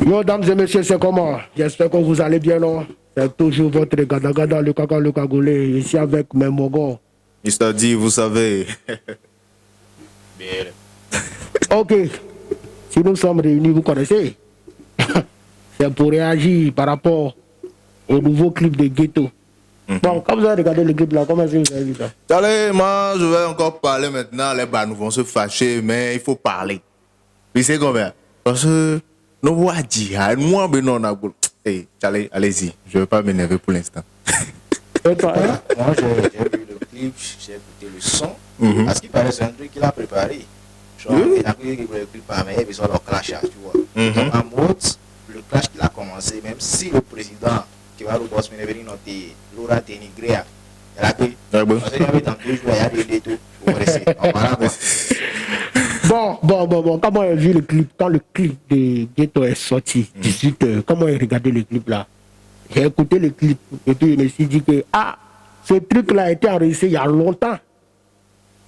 Yo, dames et messieurs, c'est comment? J'espère que vous allez bien, non? C'est toujours votre Gada le Kaka le Cagoulé, ici avec mes mogos. Mr. D, vous savez. Ok, si nous sommes réunis, vous connaissez. C'est pour réagir par rapport au nouveau clip de Ghetto. Bon, quand vous avez regardé le clip là, comment est-ce que vous avez vu ça? Allez, moi, je vais encore parler maintenant. Les banous vont se fâcher, mais il faut parler. Puis c'est combien? Parce que nous voyons dire, moi, ben non, on a. Hey, allez-y, je ne vais pas m'énerver pour l'instant. Moi, j'ai vu le clip, j'ai écouté le son. Parce qu'il paraît c'est un truc qu'il a préparé. Genre, il a pris le clip par mais ils ont leur clash, tu vois. Donc, en mode, le clash qu'il a commencé, même si le président qui va le boss, mais il est venu noter Laura dénigré. Il a pris. Parce qu'il y avait dans 2 jours, il y a des tout. Bon, comment vous avez vu le clip? Quand le clip de Ghetto est sorti, 18h, comment vous avez regardé le clip là? J'ai écouté le clip et puis je me suis dit que ce truc là a été enregistré il y a longtemps.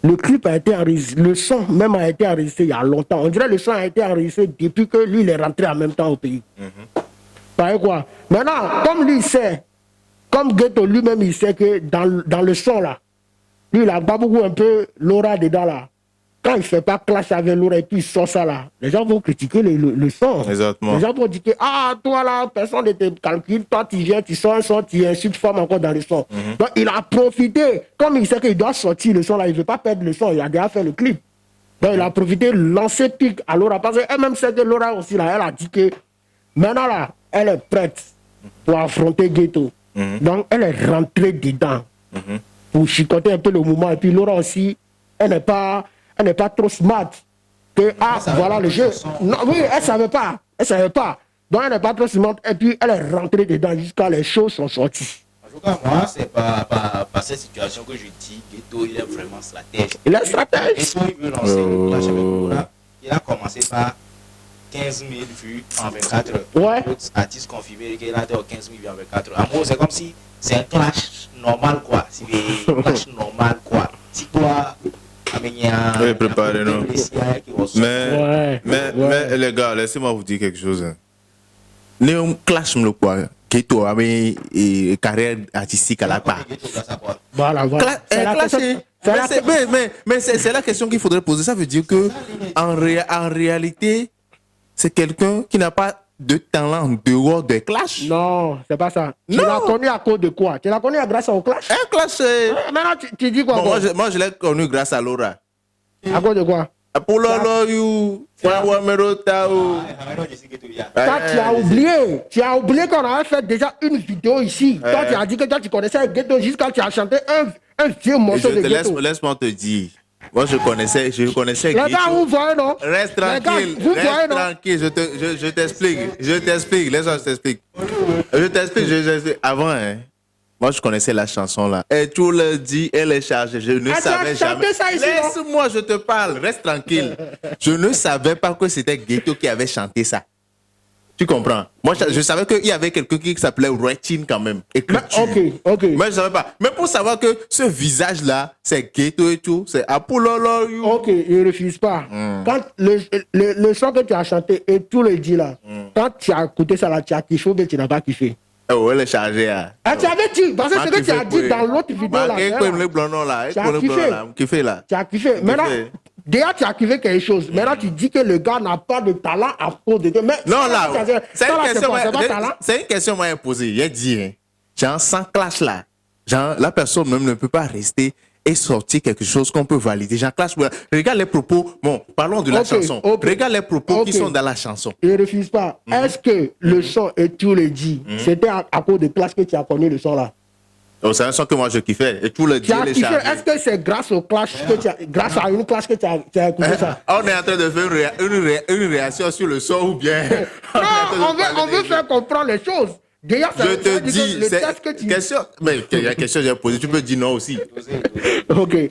Le clip a été enregistré, le son même a été enregistré il y a longtemps. On dirait que le son a été enregistré depuis que lui il est rentré en même temps au pays. Pareil quoi. Maintenant, comme lui il sait, comme Ghetto lui-même il sait que dans le son là, lui il a pas beaucoup un peu Laura dedans là. Quand il ne fait pas clash avec Laura et puis il sort ça là, les gens vont critiquer le son. Exactement. Les gens vont dire que toi là, personne ne te calcule, toi tu viens, tu sors un son, tu insultes femme encore dans le son. Donc il a profité, comme il sait qu'il doit sortir le son là, il ne veut pas perdre le son, il a déjà fait le clip. Donc il a profité de lancer pique à Laura, parce qu'elle-même sait que Laura aussi là, elle a dit que maintenant là, elle est prête pour affronter Ghetto. Donc elle est rentrée dedans pour chicoter un peu le mouvement. Et puis Laura aussi, elle n'est pas trop smart. Que, voilà le jeu. Non, oui, elle ne savait pas. Donc, elle n'est pas trop smart. Et puis, elle est rentrée dedans jusqu'à les choses sont sorties. En tout cas, moi, c'est par cette situation que je dis Ghetto, il est vraiment stratège. Il est stratège. Ghetto, il veut lancer le clash avec Laura. Il a commencé par 15 000 vues en 24 heures. Ouais. D'autres artistes confirmés qu'il a atteint 15 000 vues en 24 heures. En gros, c'est comme si c'est un clash normal, quoi. C'est un clash normal, quoi. Si toi... Oui, préparez-nous. Mais les gars, laissez-moi vous dire quelque chose. Néon clash me le quoi. Ghetto a une carrière artistique à la part. Voilà. Mais c'est la question qu'il faudrait poser. Ça veut dire que en réalité, c'est quelqu'un qui n'a pas de talent en dehors des clashs. Non, c'est pas ça. Tu l'as connu à cause de quoi? Tu l'as connu grâce au clash? Un clash. Maintenant, tu dis quoi? Bon, moi, je l'ai connu grâce à Laura. À cause de quoi? Pour you, tu as oublié qu'on avait fait déjà une vidéo ici. Toi, tu as dit que toi, tu connaissais Ghetto jusqu'à tu as chanté un vieux morceau de Ghetto. Laisse-moi te dire. Moi, je connaissais Ghetto. Les gars, vous voyez, non? Reste tranquille, je t'explique. Laisse-moi, je t'explique. Avant, moi, je connaissais la chanson là. Et tout le dit, elle est chargée. Je ne savais jamais. Laisse-moi, je te parle. Reste tranquille. Je ne savais pas que c'était Ghetto qui avait chanté ça. Tu comprends? Moi, je savais qu'il y avait quelqu'un qui s'appelait Rechin quand même. Ok. Mais je ne savais pas. Mais pour savoir que ce visage-là, c'est Ghetto et tout, c'est Apollo. Ok, il ne refuse pas. Quand le son que tu as chanté et tout le dit là, quand tu as écouté ça là, tu as kiffé ou bien tu n'as pas kiffé? Oh, elle est chargée. Tu avais dit, parce que ce que tu as dit dans l'autre vidéo là. Tu as kiffé. Maintenant, déjà, tu as kiffé quelque chose. Maintenant, tu dis que le gars n'a pas de talent à cause de... Mais non, là, c'est une question que m'a posée. Il a dit, genre, sans clash là, genre, la personne même ne peut pas rester et sortir quelque chose qu'on peut valider. Genre, clash, regarde les propos. Bon, parlons de la chanson. Regarde les propos qui sont dans la chanson. Il ne refuse pas. Est-ce que le son et tout le dit, c'était à cause de clash que tu as connu le son là? Oh, c'est un son que moi je kiffais. Et tout le dit, les chargés. Est-ce que c'est grâce au clash grâce à une clash que tu as écouté ça? On est en train de faire une réaction sur le son ou bien... on veut faire comprendre les choses. Déjà, je te dis, c'est question... Mais il y a une question que j'ai posée, tu peux dire non aussi. Ok. Le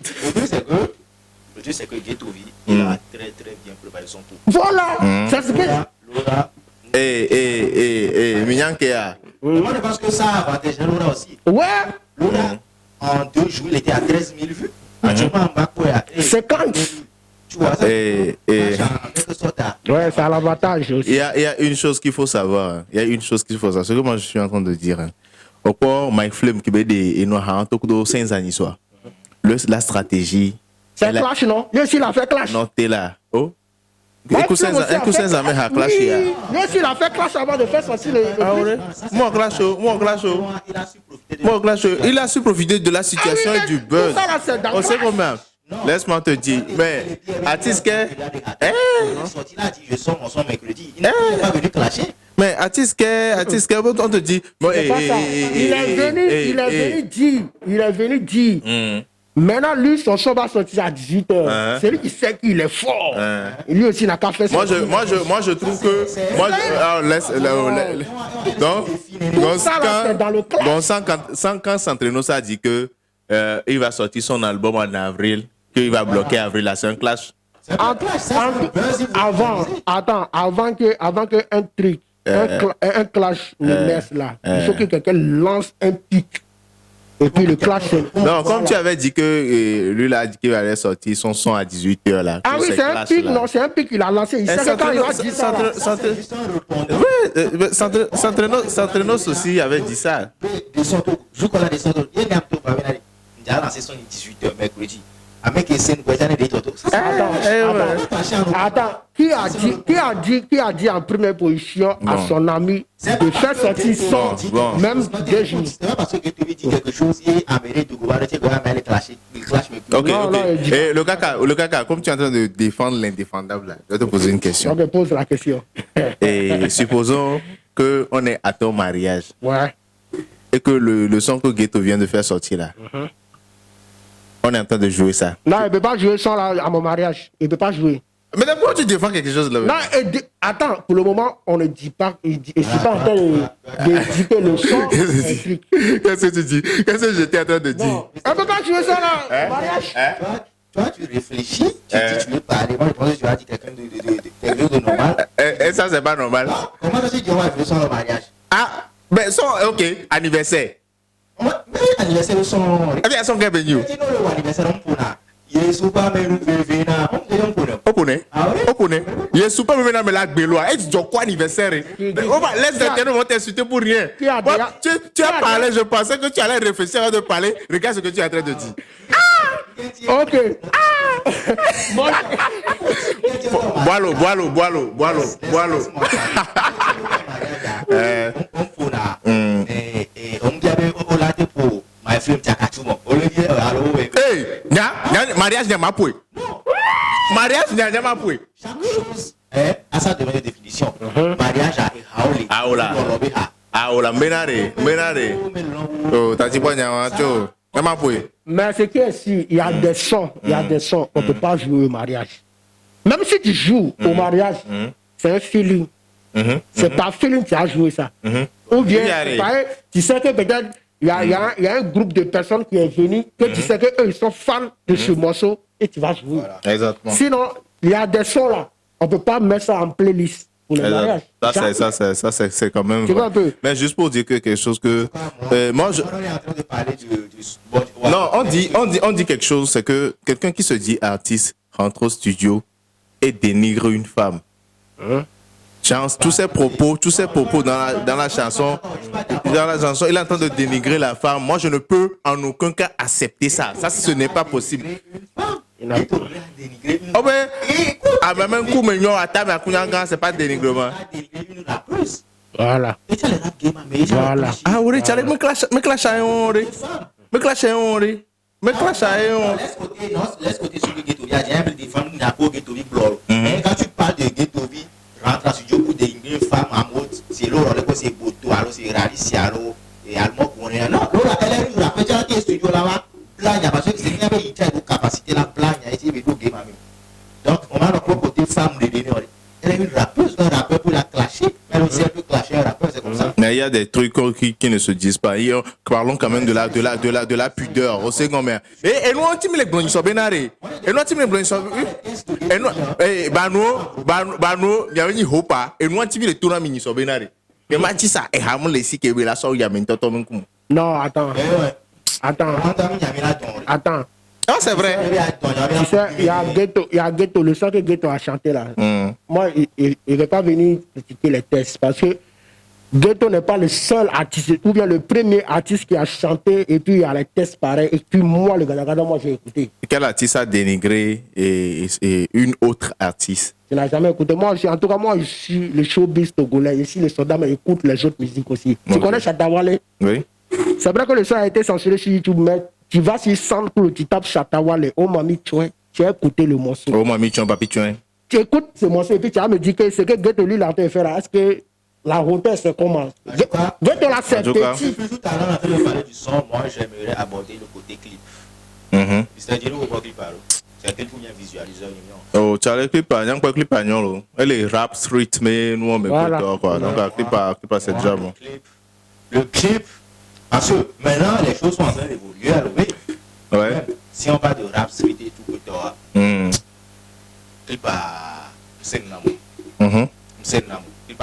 truc, c'est que Ghetto V, il a très bien préparé son coup. Voilà. Ça se fait. Laura. Minyankea. Moi, je pense que ça a avantagé Laura aussi. Ouais. Laura, en 2 jours, il était à 13 000 vues. Actuellement, en bas, 50. Tu vois, ça, Et- en quelque sorte, Ouais, c'est à l'avantage aussi. il y a une chose qu'il faut savoir. Hein. Il y a une chose qu'il faut savoir. Ce que moi je suis en train de dire. Hein. Au point, Mike Flem qui et nous a tout 5 ans soit. La stratégie. C'est clash, non? Lui aussi, il a fait clash. Non, t'es là. Oh. Mike Écoute, Flem aussi a 5 ans, fait mais a clash. clash. Oui, lui aussi, il a fait clash avant de faire sortir le Ah clip. ouais? Moi, clash. il a su profiter de Moi, clash. Il a su profiter de la situation Ah oui, et du mais buzz. tout ça, là, c'est dans On sait Clash. combien. Laisse-moi te dire. Mais, artiste que. Il est sorti là, il a dit, je sors mon son mercredi. Il n'est pas venu clasher. Mais artiste que, on te dit. Bon, C'est pas ça. Il est venu dire. Maintenant, lui, son show va sortir à 18h. Hein? C'est lui qui sait qu'il est fort. Hein? Et lui aussi, il n'a qu'à faire ça. Moi, je trouve que. Moi, alors, donc, ça, là, c'est dans le clash. quand Santreno ça dit que il va sortir son album en avril, qu'il va bloquer avril, là, c'est un clash. Avant que un truc, un clash ne naisse là, il faut que quelqu'un lance un pic. Et puis le clash, c'est... Non, comme tu avais dit que lui, là, a dit qu'il allait sortir son son à 18h, là. Ah oui, c'est un pic, non, c'est un pic qu'il a lancé. Il sait que quand il va dire ça, Santreno aussi avait dit ça. Il a lancé son 18h mercredi. Avec une scène, Attends, qui a dit en première position à son ami de faire sortir son même 2 jours? c'est pas parce que tu lui dis quelque chose et Amérique de gouvernement, tu vas aller clasher. Il clash mais Ok, Non, ok. non, il dit Et le caca, comme tu es en train de défendre l'indéfendable, là, je vais te poser une question. Donc, je pose la question. Et supposons qu'on est à ton mariage Ouais. et que le son que Ghetto vient de faire sortir là, on est en train de jouer ça. Non, il ne peut pas jouer sans là à mon mariage. Il ne peut pas jouer. Mais pourquoi tu défends quelque chose là? Non, attends, pour le moment, on ne dit pas. Je ne suis pas en train de dire que le son est un truc. Qu'est-ce que tu dis? Qu'est-ce que j'étais en train de dire? Non, on ne peut pas jouer ça là au mariage. toi, tu réfléchis, tu dis, tu veux parler. Moi, je pense que tu as dit quelqu'un de normal. Et ça, c'est pas normal. Comment tu dis, on va jouer sans le mariage? Ah, mais son, ok, anniversaire. Mais anniversaire, le son. Eh bien, son gars, you. Tu dis, non, anniversaire, on peut là. Yesu pas mais nous venir on dit on peut On connaît. Il est super maintenant mais la bélois. Et tu dis quoi anniversaire? On va laisse les termes vont t'insulter pour rien. Tu as parlé, je pensais que tu allais réfléchir avant de parler. Regarde ce que tu es en train de dire. Ok. Bois-l'eau. on peut là. Et on dit on l'a pour my film Takatumo. On lui dit allô. Hey, mariage n'est pas pour. Mariage n'est pas pour. Chaque chose à sa demande de définition. Mariage à Haola. Aola, menare. Oh, t'as dit quoi, Nyamancho? N'est pas pour. Mais ce qui est sûr, il y a des sons, on ne peut pas jouer au mariage. Même si tu joues au mariage, c'est un feeling. C'est par feeling que tu as joué ça. Ou bien, tu sais que peut-être il y a un groupe de personnes qui est venu, que tu sais qu'eux, ils sont fans de ce morceau et tu vas jouer. Voilà. Exactement. Sinon, il y a des sons là, on ne peut pas mettre ça en playlist pour le mariage. Ça, c'est quand même. Tu vois un peu. Mais juste pour dire que quelque chose que. Moi, je. On est en train de parler du Non, on dit quelque chose, c'est que quelqu'un qui se dit artiste rentre au studio et dénigre une femme. Tous ses propos dans la chanson, il est en train de dénigrer la femme. Moi, je ne peux en aucun cas accepter ça. Ça, ce n'est pas possible. Oh ben, même un coup, mais c'est pas dénigrement. Voilà. Voilà. Ah oui, tu as me clash à un Laisse côté sur le ghetto. Il y a des femmes qui n'ont pas ghetto blog. Mais quand tu parles de ghetto, rentre à studio pour dénigrer une femme en mode c'est l'eau, c'est Boto, alors c'est Ralici, alors et Allemand qu'on est. Non, elle est une rappeuse qui est studio là-bas. Blague, parce que c'est qu'il y avait une capacité là, blague, il y a été vidéo game. Donc, on a notre côté femme de dénigrer. Elle est une rappeuse, un rappeur pour la clasher. Mais aussi, elle peut clasher un rappeur, c'est comme ça. Mais il y a des trucs qui ne se disent pas. Parlons quand même de la pudeur. On sait combien. Et nous, on les blonds, ils sont bien arrêtés. Et nous, on les blonds, ils sont. Et nous, il y a une hopa. Et nous, on les tournes, ils sont bien arrêtés. Et moi, je dis ça. Et Hamon, les sites, il y a ça, il y a maintenant, Non, attends. Attends. Ah, c'est vrai. Tu sais, il y a Ghetto, le son que Ghetto a chanté là. Moi, il ne va pas venir critiquer les tests parce que Ghetto n'est pas le seul artiste, ou bien le premier artiste qui a chanté et puis il y a les tests pareils. Et puis moi, le Gada, moi j'ai écouté. Quel artiste a dénigré et une autre artiste? Je n'ai jamais écouté. Moi, en tout cas, moi, je suis le showbiz togolais. Ici, les soldats écoutent les autres musiques aussi. Tu connais Chatawale? Oui. C'est vrai que le son a été censuré sur YouTube, mais tu vas sur SoundCloud, tu tapes Chatawale, oh mami, tu as écouté le morceau. Oh mami, tu as papi, tu as. Tu écoutes ce morceau et puis tu vas me dire que ce que Ghetto lui l'a fait là, est-ce que la hauteur c'est comment? Ghetto là, c'est petit. Tout à l'heure, on a fait parler du son. Moi, j'aimerais aborder le côté clip. C'est-à-dire, le côté clip, c'est quel pour bien visualiser un oh, tu as le clip, il y a un clip à Nyolo. Elle est rap street, mais nous on m'écoute quoi. Donc, le clip, c'est déjà bon. Le clip, parce que maintenant, les choses sont en train d'évoluer. Ouais. Même si on parle de rap street et tout, que tu auras, clip à Senamou. Clip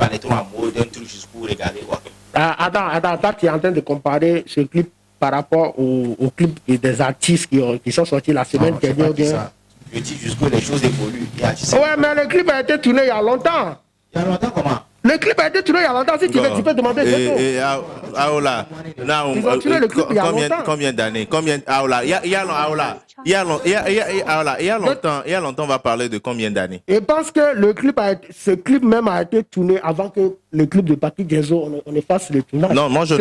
à les trois mots d'un truc juste pour regarder quoi. Attends, tu es en train de comparer ce clip par rapport au clip des artistes qui sont sortis la semaine dernière. Je dis juste que les choses évoluent. Ouais, mais le clip a été tourné il y a longtemps. Il y a longtemps comment? Le clip a été tourné il y a longtemps. Si tu veux, tu peux demander. Aola, ils ont tourné le clip il y a longtemps. Combien d'années? Aola, il y a longtemps, on va parler de combien d'années? Je pense que ce clip même a été tourné avant que le clip de Papi Genzo on fasse le tournage. Non, moi je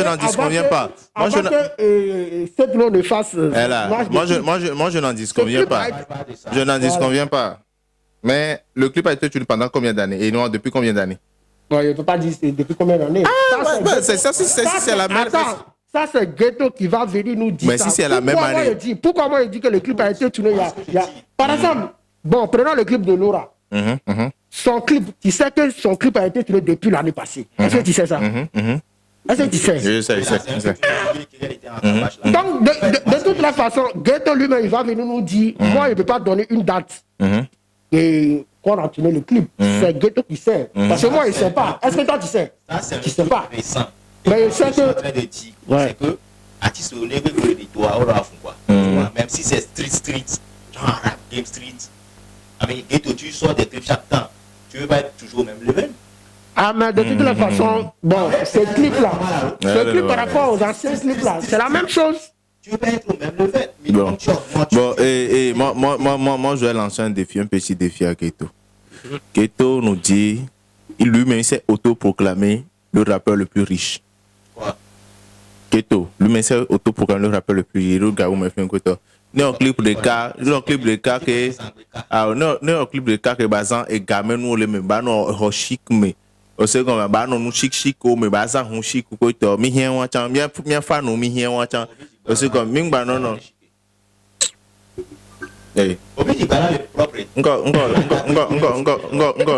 n'en disconviens pas. Moi je ne fasse. Moi je n'en disconviens pas. Je n'en disconviens pas. Mais le clip a été tourné pendant combien d'années? Et non, depuis combien d'années? Ouais, je ne peux pas dire depuis combien d'années. C'est la même. Ça, c'est Ghetto qui va venir nous dire. Mais si c'est la même année. Pourquoi moi je dis que le clip a été tourné il y a... Par exemple, bon, prenons le clip de Laura. Son clip, tu sais que son clip a été tourné depuis l'année passée. Est-ce que tu sais ça? Est-ce que tu sais? Je sais. Donc, de toute la façon, Ghetto lui-même, il va venir nous dire, moi, il ne peut pas donner une date. Et qu'on a tourné le clip. C'est Ghetto qui sait. Parce que moi, il ne sait pas. Est-ce que toi, tu sais? Tu ne sais pas. Mais je sais que... C'est que artiste au niveau de toi, on va quoi. Même si c'est street, genre rap game street. Avec Ghetto, tu sors des clips chaque temps. Tu veux pas être toujours au même level? Ah, mais de toute la façon, bon, ces clips-là, ce clip par rapport aux anciens clips-là, c'est la même chose. Tu veux pas être au même level. Moi, je vais lancer un petit défi à Ghetto. Ghetto nous dit, lui-même s'est autoproclamé le rappeur le plus riche. Quoi? Ghetto, lui-même s'est autoproclamé le rappeur le plus riche. Le gars où m'a fait un côté. Né au clip de cas, que né au clip de cas que bazan et gamin nous le même banon chic mais au second banon nous chic mais bazan on chic ko to mi hien wa chan bien fa no mi hien wa chan au second mi banon non eh obi di bala le propre ngo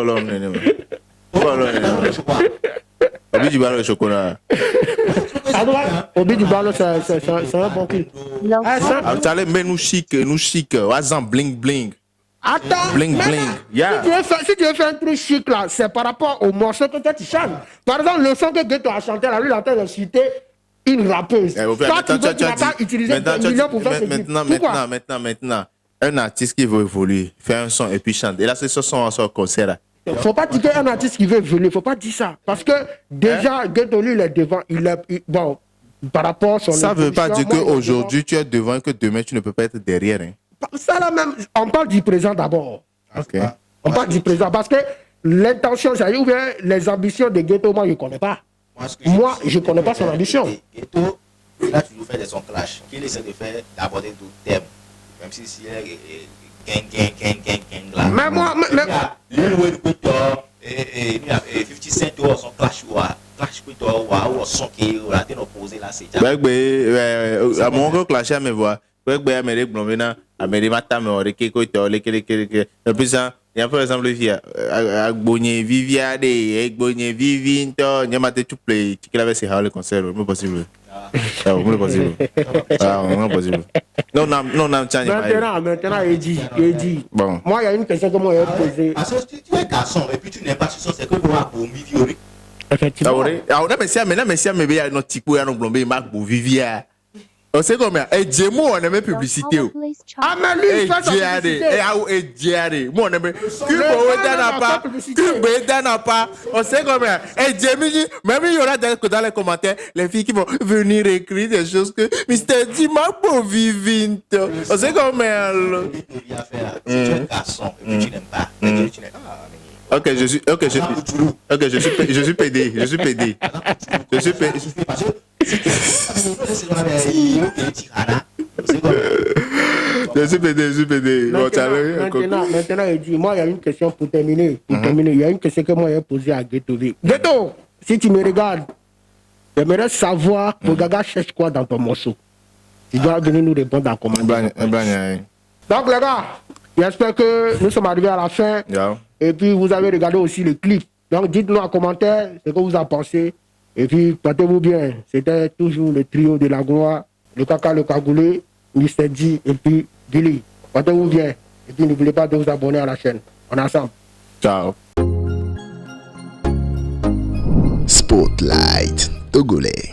lo nene obi di bala le chocolat. Obi du Balo, c'est un bon clip. Tu allais mais nous chic, wazan bling bling. Attends, bling bling. Yeah. Si tu veux faire un truc chic là, c'est par rapport au morceau que tu chantes. Par exemple, le son que Ghetto a chanté là, lui, il a en train de citer une rappeuse. Toi, tu vas pas utiliser des millions pour faire ce clip. Maintenant, un artiste qui veut évoluer, faire un son et puis chante. Et là, c'est ce son en concert là. Faut pas dire qu'un artiste qui veut évoluer, faut pas dire ça. Parce que déjà, Ghetto, lui, il est devant. Bon, par rapport à son... Ça veut pas dire qu'aujourd'hui, tu es devant et que demain, tu ne peux pas être derrière. Hein. Ça là même, on parle du présent d'abord. Okay. On parle du présent parce que l'intention, ou bien les ambitions de Ghetto, moi, je ne connais pas. Moi, je ne connais pas son ambition. Ghetto, il a toujours fait des sons clash. Qu'il essaie de faire, d'aborder d'autres thèmes. Même si c'est gang là. Mais moi, il y a 50 Cent son clash ou son qui est opposé là, c'est à mon gros clash à me voir. Amérique Blomena, Amérique Matam, et puis ça, il y a par exemple le fia, Agbonye Viviade, Agbonye Vivinto, Nyamate tu play, tu l'avais c'est le concert, c'est possible. C'est possible. C'est possible. Non, maintenant, il dit. Bon. Moi, il y a une question que moi, j'ai posée. Parce que tu es garçon et puis tu n'aimes pas ce son, c'est que vous avez pour Viviori. Effectivement. Ah, mais si, mais il y a notre type, il y a nos Blombe, Marc Bovivia. On sait combien? Et Djemou, on aimait publicité. Ah, mais lui, il fait sa publicité. Et Djemou, moi, on aimait. Kubeda n'a pas. On sait combien? Et Djemou, même il y aura dans les commentaires, les filles qui vont venir écrire des choses que Mr. Dima pour vivre. On sait combien? Si tu es un garçon et que tu n'aimes pas, tu n'aimes pas. Ok, je suis PD. Je suis PD. Maintenant, il dit, moi, il y a une question pour terminer. Il y a une question que moi, j'ai posée à Ghetto. Ghetto, si tu me regardes, j'aimerais savoir, le Gaga cherche quoi dans ton morceau. Tu dois venir nous répondre en commentaire. Donc, les gars, j'espère que nous sommes arrivés à la fin. Yeah. Et puis, vous avez regardé aussi le clip. Donc, dites-nous en commentaire ce que vous en pensez. Et puis, portez-vous bien. C'était toujours le trio de la gloire, le Kaka, le Cagoulé, Mr. D et puis Billy. Portez-vous bien. Et puis, n'oubliez pas de vous abonner à la chaîne. On est ensemble. Ciao. Spotlight Togolais.